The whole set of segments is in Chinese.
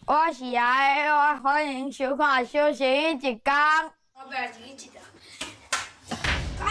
我是爱的，欢迎收看《小新一讲》。我不要自己一个。拜。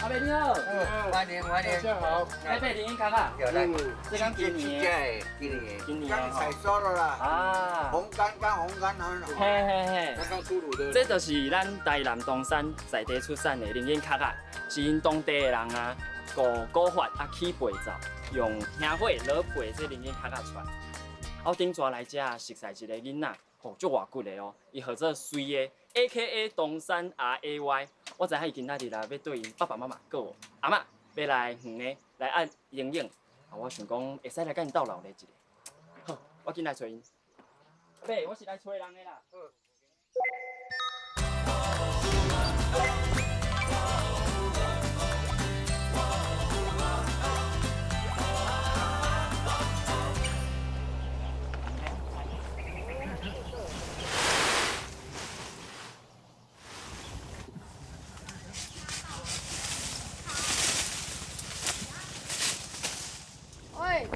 阿伯你好，欢迎。大家好，来背林荫卡卡，有来，这刚今年，今年刚采收了啦，啊，红柑很嘿，刚刚出炉的。这就是咱台南东山在地出产的林荫卡卡，是因当地的人啊，古法啊起肥皂，用香火落肥这林荫卡卡出来。我顶抓来遮熟悉一个囡仔，哦，足外骨的哦，伊号做水的 ，A.K.A 东山 R.A.Y。我知影伊今仔日啦要对因爸爸妈妈、佮阿嬷要来远的来按营养，我想讲会使来甲因斗闹咧一个。好，我紧来找因。阿伯，我是来找人的啦。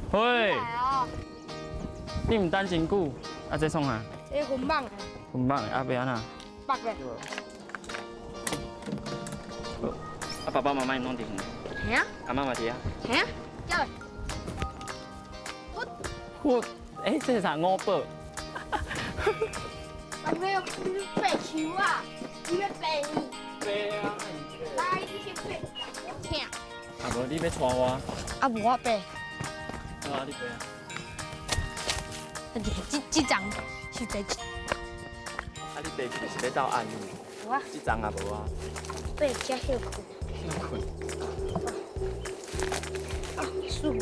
喂，哦，你毋等真久，啊，这创啊？这云蠓的，唔棒，啊，要安那？白的，啊，爸爸妈妈因拢伫远，嘿啊，阿妈嘛伫啊。嘿啊，叫嘞，我，这是啥五宝？我没有白球啊，你要白你，白啊，来你去白，听，啊，无你要带我？啊无我白，好啊，你白啊。这张是在啊，你白是要斗暗呢？有啊，这张也无啊。白加休困，休困。啊，舒服，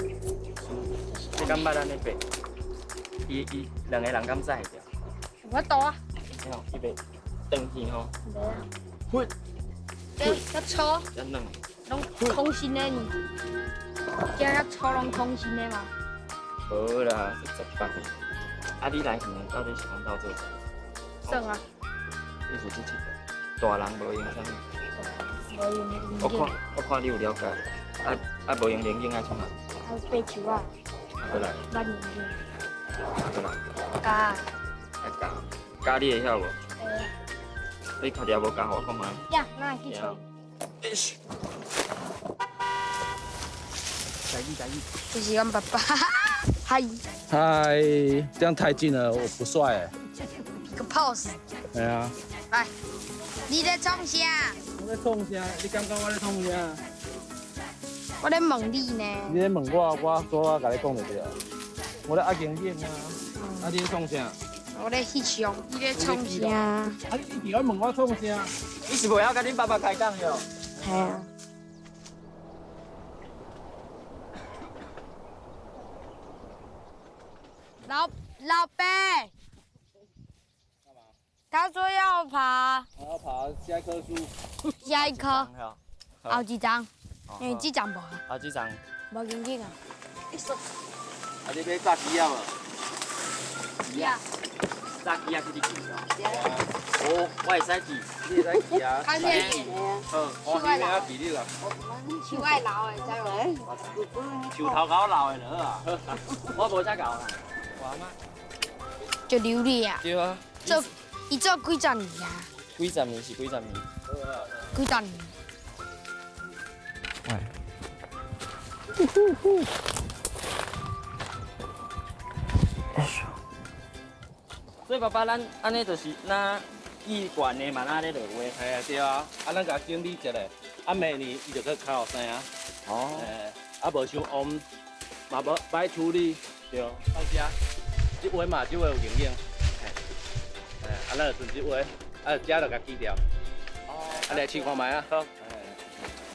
你敢捌咱咧白？伊两个人敢载掉？我倒啊，你好，伊白登去吼，没啊，混，这较粗，较软。拢空心的呢，这较粗拢空心的嘛，无啦，是18个。啊，你来远到底是讲到做啥？算啊，你负责佚佗，大人无用啥物。无用的我看你有了解，无用零件爱创啊？啊白球啊，过来，万年的，过来，加，来教，教你会晓无？你确定无教我看卖？呀，那去找。在意。这是阮爸爸，嗨，嗨，这样太近了，我不帅哎。个 pose，哎呀，来，你在创啥？我在创啥？你感觉我在创啥？我在问你呢。你在问我说我甲你讲就对了。我在爱经验啊，啊你在创啥？我在翕相，你在创啥？啊你伫遐问我创啥？你是袂晓甲恁爸爸开讲哟？系啊。老伯，他说要爬我要爬下一棵树。下一棵，好，后几张，因为这张无，好几张。无紧紧啊。啊你要炸鸡啊无？呀，炸鸡啊，去你去哦。哦，我会使去。你会使骑啊？看见好，我今仔比你啦。手爱老的，知无？树头搞老的了啊。我无遮搞啦。我阿妈。就琉璃啊，对啊。伊做几十年啊？几十年是几十年。几十年？所以爸爸，咱安尼就是拿意愿的嘛，拿咧落话。系啊对啊，啊咱甲经理一下，啊明年伊就去考后生啊。哦。啊无伤旺，嘛无歹处理，对，放下。这位嘛，这位有营养。啊咱就顺这位，啊食就甲记掉。哦。啊来试看卖啊。好。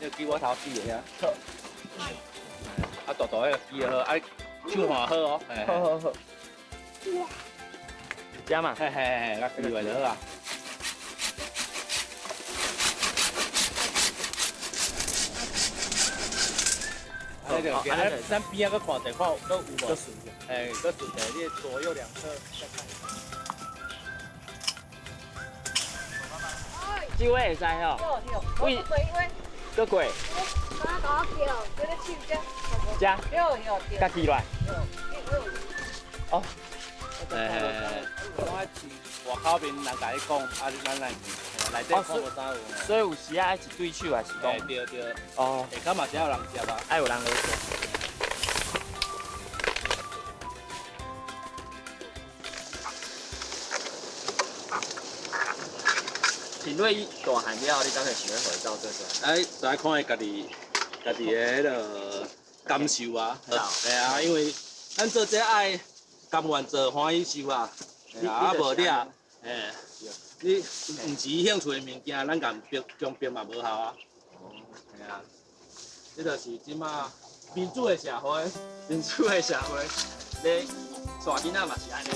你记我头记的啊。好。啊大大个记就好，啊手换好哦。好好好。加嘛，嘿嘿嘿，甲机会就好啊。安尼就行，咱边仔搁看者看搁有无？哎，搁顺者，你左右两侧再看。这位会使吼？喂，搁过，加，家己来。哦，我外口面人甲你讲，啊，咱来内底看无啥有。所以有时啊爱一对手还是讲？对对。哦，下骹嘛是有人接啊，爱有人落手。评论大汉了，你敢会想要回到这个？哎，就爱看伊家己的迄个感受啊。对啊，因为咱做这爱甘愿做欢喜受啊。啊，无你啊，哎，你毋是兴趣的物件，咱甲逼强逼嘛无效啊。系啊，这就是即马民主的社会，民主的社会，你带囡仔嘛是安尼。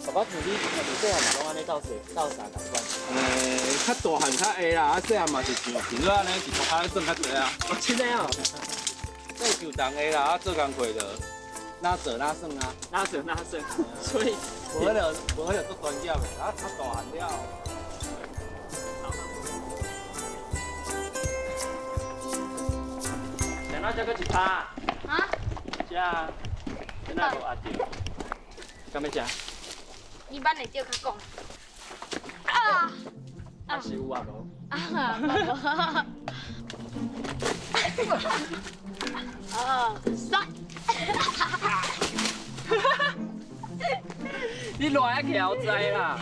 爸爸自己细汉拢安尼斗相共款。较大汉较会啦，啊细汉嘛是像平时安尼一桌仔算较济啊。哦，真的哦。这就同个啦，啊做工课就哪做哪算啊，哪算哪算，所以无迄个做专业的，啊较大汉了。想到这个一趴。啊？食啊，现在无压着。敢要食？一般会叫较讲。啊！还是有啊无？帅！你乱啊巧知啦？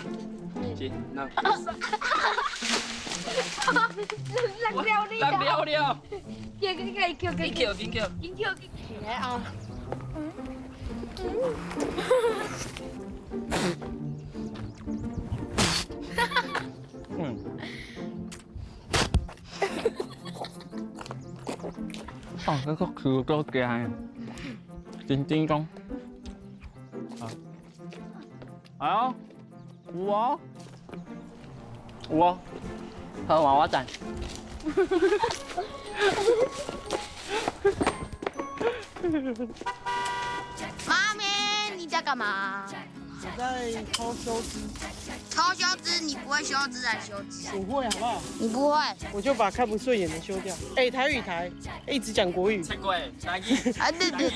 是，那。落了你落了了。叫，紧叫。紧叫！来啊！哦，那个球都惊，真讲。哎呦，有哦，有哦，喝娃娃仔。妈咪，你在干嘛？我在掏修枝，抄修枝，你不会修枝还是修枝？我会好不好？你不会？我就把看不顺眼的修掉。哎，台语台，一直讲国语，切过，台语。啊对对，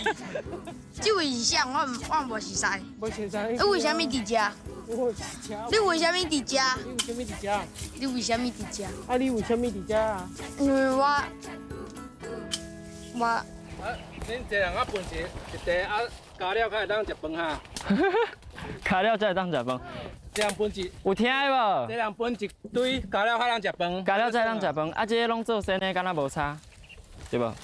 这位是啥？我无是识。我现在。你为什么伫遮？我你为什么伫遮？你为什么伫遮？你为什么伫遮？啊，你为什么伫遮啊？因为我。啊，恁一人啊分一地啊，加了才会当食饭哈。加了才会当食饭。这样分一，有听的无？这样分一堆，加了才当食饭。加了才当食饭，啊，这个拢做生的，敢若无差，对无？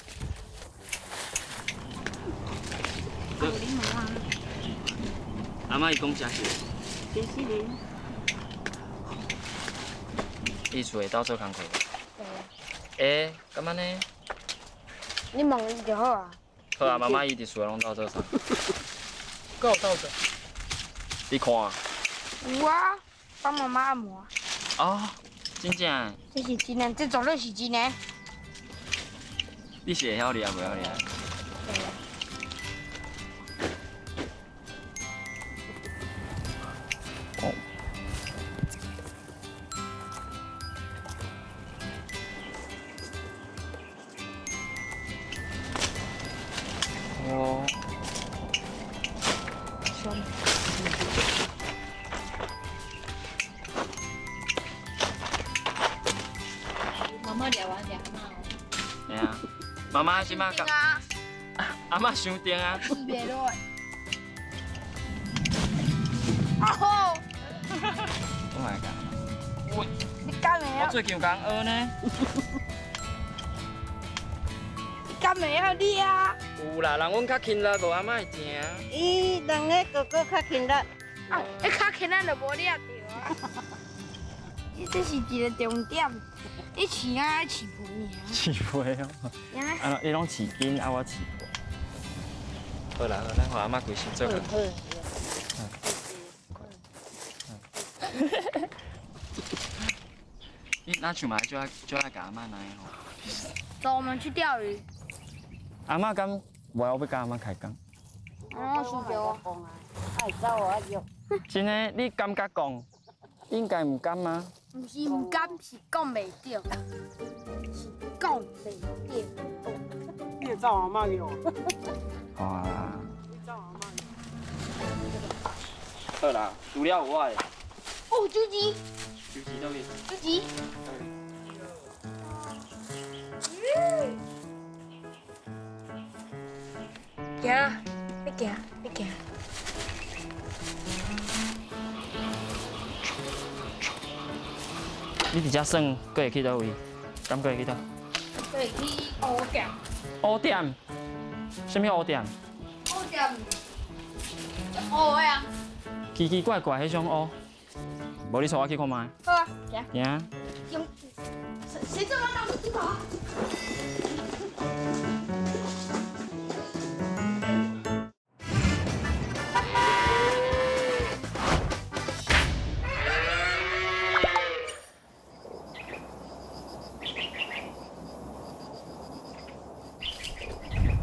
阿妈伊讲啥事？伊厝会斗做工课。诶，咁安尼？你问伊就好啊。好啊，妈妈伊伫厝拢斗做啥？够到的。你看。有啊，帮妈妈按摩。哦，真正？这是真的，这绝对是真的。你是会晓哩啊，袂晓哩啊？哦。哦。妈妈聊完聊嘛。嘿啊，妈妈即马讲，阿妈伤定啊。袂落。哦。Oh my god！你敢袂我最近有讲学呢。敢袂晓你啊？有啦，人阮较勤力，无阿妈会听。伊人个哥哥较勤力，啊，你较轻咱就无抓着啊。这是一个重点，你饲啊饲肥尔。饲肥哦。啊，伊拢饲紧，啊我饲肥。好啦，咱互阿嬷规身做工。你哪像嘛就要甲阿嬷来吼？走，我们去钓鱼。阿嬷敢无要甲阿嬷开工？哦，是哦。爱走啊喐。真诶，你敢甲讲？应该唔敢吗？不是唔敢，是讲袂着，是讲袂着。你也照阿妈给我。好啊。你照阿妈。好啦，除了有我诶，哦，九级，尤其倒去。九级。行，别行，别行。你伫遮耍，搁会去倒位？敢搁会去倒？会去乌店。乌店？什么乌店？乌店。乌的啊。奇奇怪怪迄种乌。无你带我去看卖。好啊，行。行。用，谁这么大的猪头？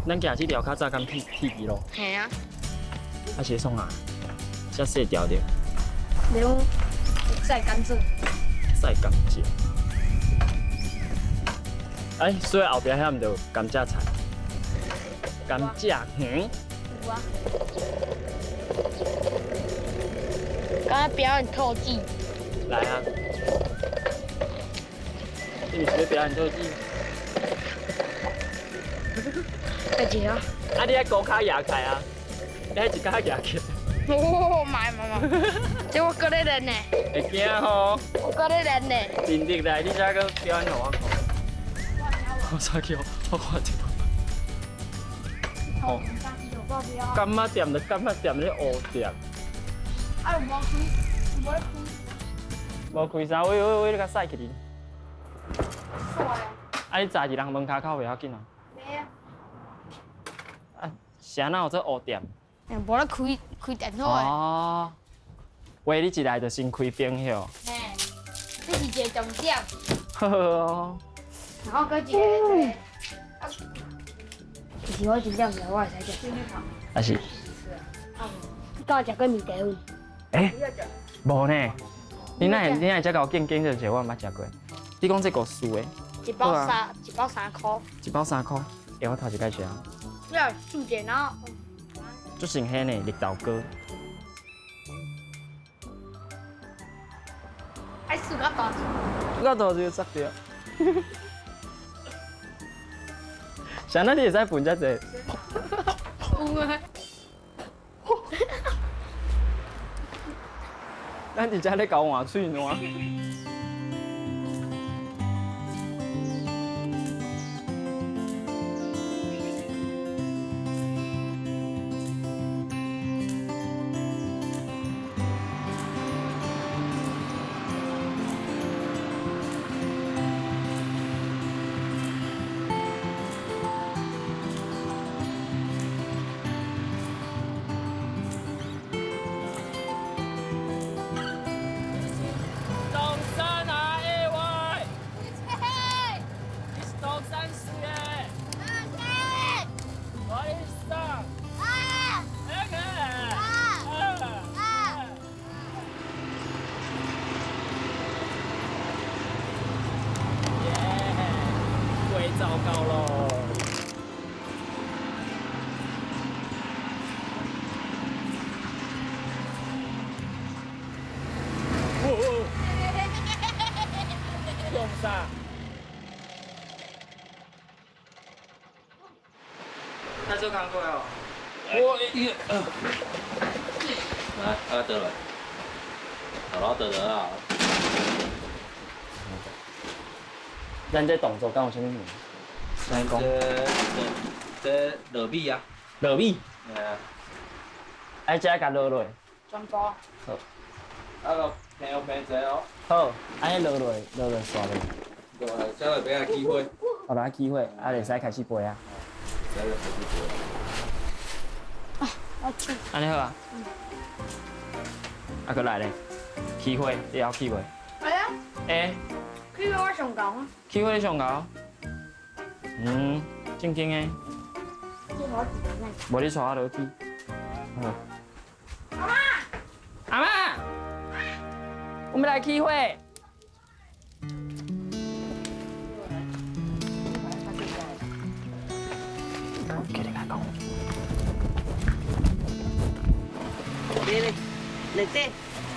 咱行这条较早敢铁机咯，嘿啊。还是创啊？遮细条着，你讲晒甘蔗。晒甘蔗。哎，所以后壁遐毋着甘蔗菜，甘蔗园。有啊。刚才表演特技。来啊！你是要表演特技？快点啊！啊，你迄高脚压开啊！你迄一脚压起。哦，妈，这我搁咧练呢。会惊吼？我搁咧练呢。认得来，你才搁表演互我看。我再叫我看一哦。干妈店就干妈店，你乌店。啊，无开，无咧开。无开啥？喂，你甲驶去哩。错呀。啊，你站伫人门骹口袂要紧啊。没啊。啊，是安那有做乌店？无咧开电脑的。哦。喂，你一来就先开冰晓。嘿，这是一个重点。好哦。然后搁一个，其实我真正是我会使食。啊是。甲我食过米茶粉。诶，无呢。你哪会遮甲我拣拣这个我毋捌食过。你讲这个素的？一包3块。一包3块。诶，我头一摆食。要素者，然后。足新鲜的绿豆糕。爱素较大。我头就杀掉。想到你会使分遮济？有啊。咱伫遮咧搞换喙暖。糟糕喽！用啥？他做工课哦。来，得了，好得了啊！咱这动作敢有啥物名？来讲。这落米啊。落米。哎啊。爱食甲落落。全部。好。啊个平平者哦。好，安尼落落刷落。对，才会俾下机会。互咱机会，啊，会使开始背啊。才会开始背。安尼好啊。啊，搁来咧，起火，你要起火？哎呀，诶，佢我上高啊，起火你上高？正经诶，无你带我落去。好。阿妈，我们来起火。给你看讲。来这，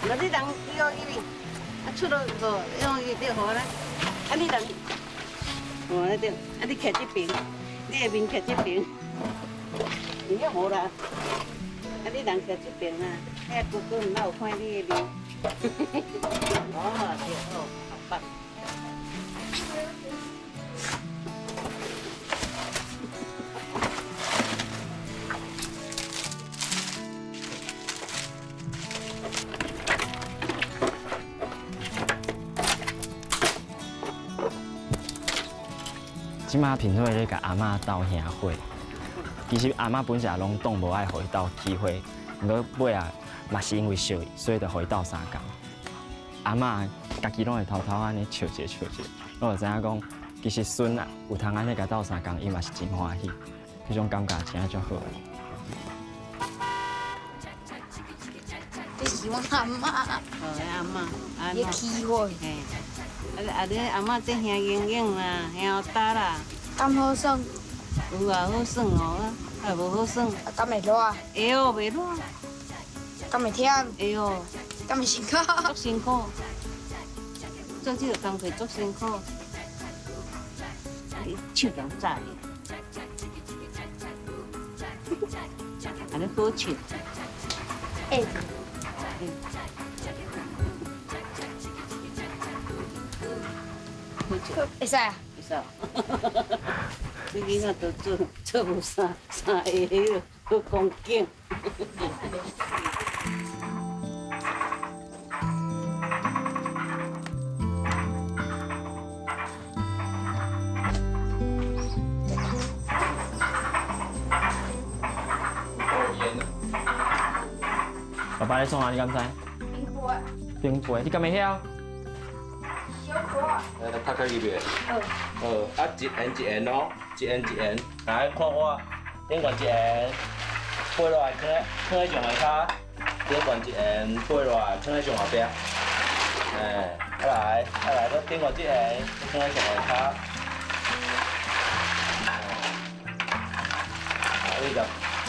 那你人伊个伊边，啊出了个用伊这好啦，啊你人，哦那点，啊你徛这边，你下面徛这边，你个好啦，啊你人徛这边啊，遐哥哥唔有看你个面，哦对哦，好棒。即马平惠咧，甲阿嬷斗兄火。其实阿嬷本身也拢挡无爱互伊斗起火，毋过尾啊嘛是因为烧伊，所以就互伊斗相共。阿嬷家己拢会偷偷安尼笑一笑一，我就知影讲，其实孙啊有通安尼甲斗相共，伊嘛是真欢喜，迄种感觉真正足好。你喜欢阿妈？阿嬷，啊你起火，嘿，你阿嬷这兄莹莹啦，兄大啦，咁好耍，有啊好耍哦，啊无好耍，咁会热，会哦袂热，咁会忝，会哦，咁会辛苦。足辛苦，做这个工作足辛苦，手强炸的，安尼好笑，哎，好笑。会使啊？是啊，你囡仔都做无啥个迄落好恭敬。爸爸你创啥？你敢知？冰块，冰杯，你敢会晓？小块。拍开里边。啊，一円一円咯，一円一円。来看我，顶悬一円，飞落来放喺上下骹，顶悬一円，飞落来放喺上后壁。来，搁顶悬一円，放喺上下骹。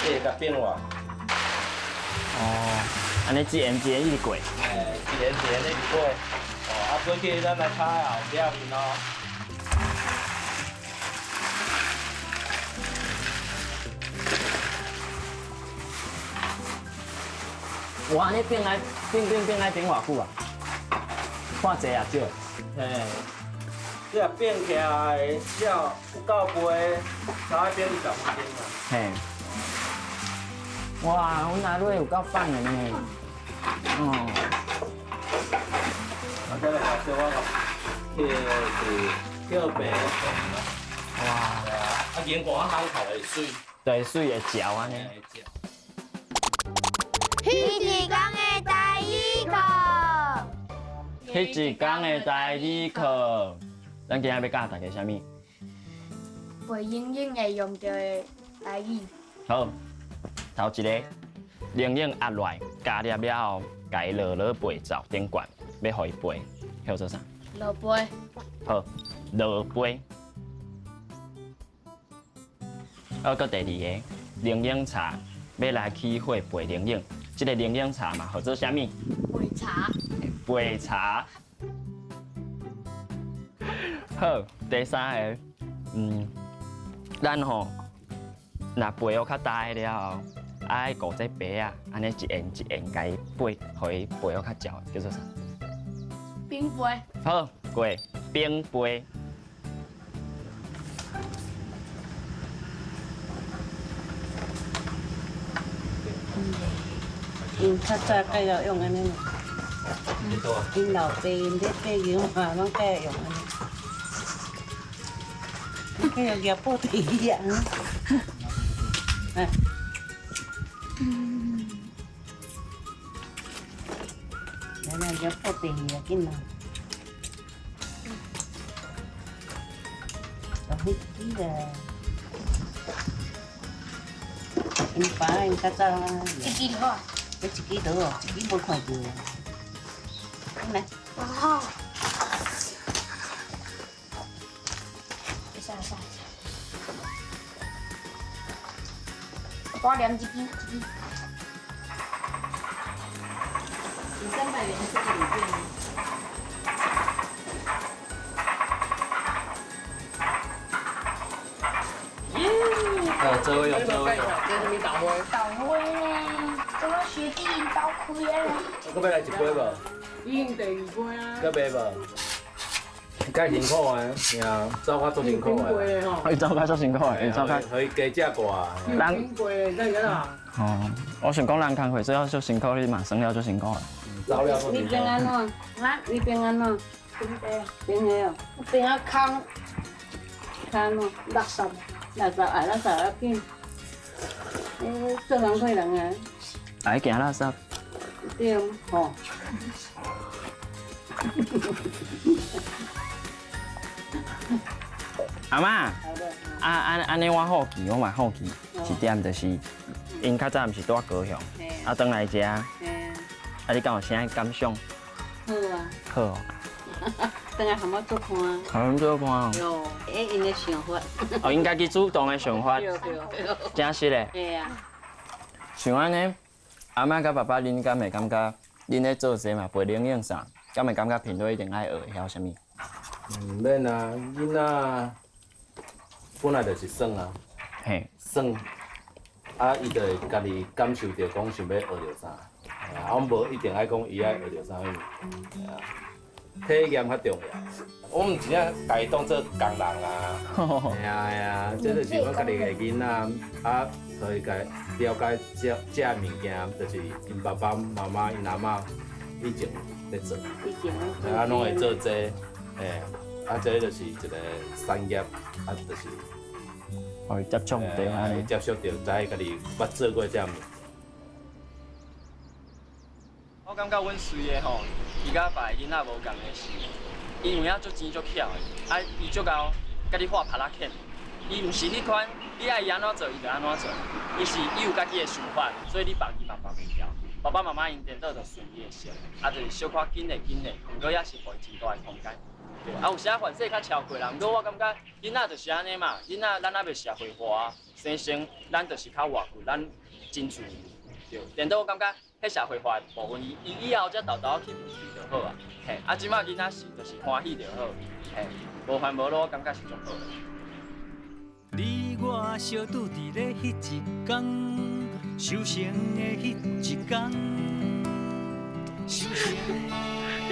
你甲变落。哦，安尼一言一言一直过。一円一円你过。啊，过去咱来炒后，不要紧哦。哇，安尼变来变偌久啊？看济啊少。嘿，你若变起来，少有够杯，大概变20分钟啦。嘿。哇，阮阿女有够放的呢。哦。啊，再来小我叫白。哇。啊，盐罐啊，香口会水。对，水会嚼安尼。迄一天的台语课，迄一天的台语课，咱今仔要教大家啥物？背英英会用到的台语。好，头一个，冷冷压落，加热了后，家落背灶顶悬，要互伊背，叫做啥？落背。好，落背。还搁第二个，冷冷茶要来起火背冷冷，这个冷冷茶嘛，叫做啥物？背茶。背茶。好，第三个，咱吼，若背好较大了后，爱顾这杯啊，安尼一圆一圆甲伊背，互伊背好较焦，叫做啥？冰杯。好，过冰杯。较早该要用安尼咯。因老爸因咧背油嘛，拢该要用安尼。该要夹布地一样。哎。白啊，紧啊。就迄支个，因爸因较早啊，一支就好。一支倒哦，一支无看到啊。来，哦。算了算了。我2支一支。你300元这个里面呢？这位有这位有。这是咪导灰？导灰呢？这个学弟导开了。搁要来一杯无？已经第2杯啊。搁买无？介辛苦的，呀，走较足辛苦的。的吼。伊走开足辛苦的，伊走开。可以加食挂。人辛苦的，真个啦。哦，我想讲人工课做了足辛苦，你嘛算了足辛苦的。走了足辛苦。你平安喏，啊，你平安喏，平安哦，平安康看喏60。 60啊，60要紧。做工课人啊，来行垃圾。对吼。阿嬷，安尼我好奇，我嘛好奇，一点就是，因较早毋是住高雄，啊，转来遮，啊，你敢有啥感想？好啊，好哦，等下含我做看。好做看哦。哟，因的想法。哦，应家己主动的想法，真实的。对啊。像安尼，阿嬷甲爸爸，恁敢会感觉，恁咧做这嘛陪冷饮啥，敢会感觉频率一定爱学晓啥物？毋免啊，囡仔本来就是耍啊，嘿，耍，啊，伊就会家己感受着讲想要学着啥，啊，我无一定爱讲伊爱学着啥物，啊，体验较重要。我毋真正家己当做工人啊，系啊，这就是我家己个囡仔，啊，可以家了解这物件，就是因爸爸妈妈、因阿嬷以前咧做，啊，拢会做这，诶。啊，这就是一个产业，啊，就是，互伊接触着安尼。接触到，知家己捌做过这物。我感觉阮随的吼，伊甲别个囡仔无共的是，伊有影足钱足巧的，啊，伊足够甲你画拍拉欠。伊毋是迄款，你爱伊安怎做，伊就安怎做。伊是伊有家己的想法，所以你放伊嘛放袂掉。爸爸妈妈因颠倒就顺伊的心，啊，就是小可紧的，毋过也是互伊真大的空间。 啊，有时啊，凡事较超过啦，毋过我感觉囡仔就是安尼嘛，囡仔咱还袂社会化，生性咱就是较活泼，咱真自由，对。颠倒我感觉迄社会化的部分，伊以后才豆豆去面对就好啊。嘿，啊，即摆囡仔是就是欢喜就好，嘿，无烦无恼，我感觉是足好的。你我相拄伫咧迄一天，修行的迄一天，修行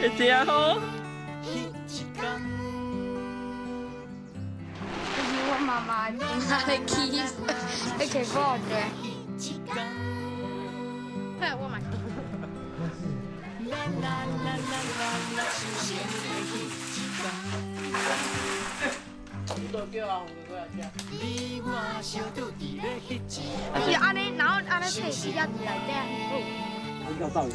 会真好。 我妈妈今仔咧起，咧起爆对。嘿，我买。就是安尼，然后安尼摕起要来底。要到有。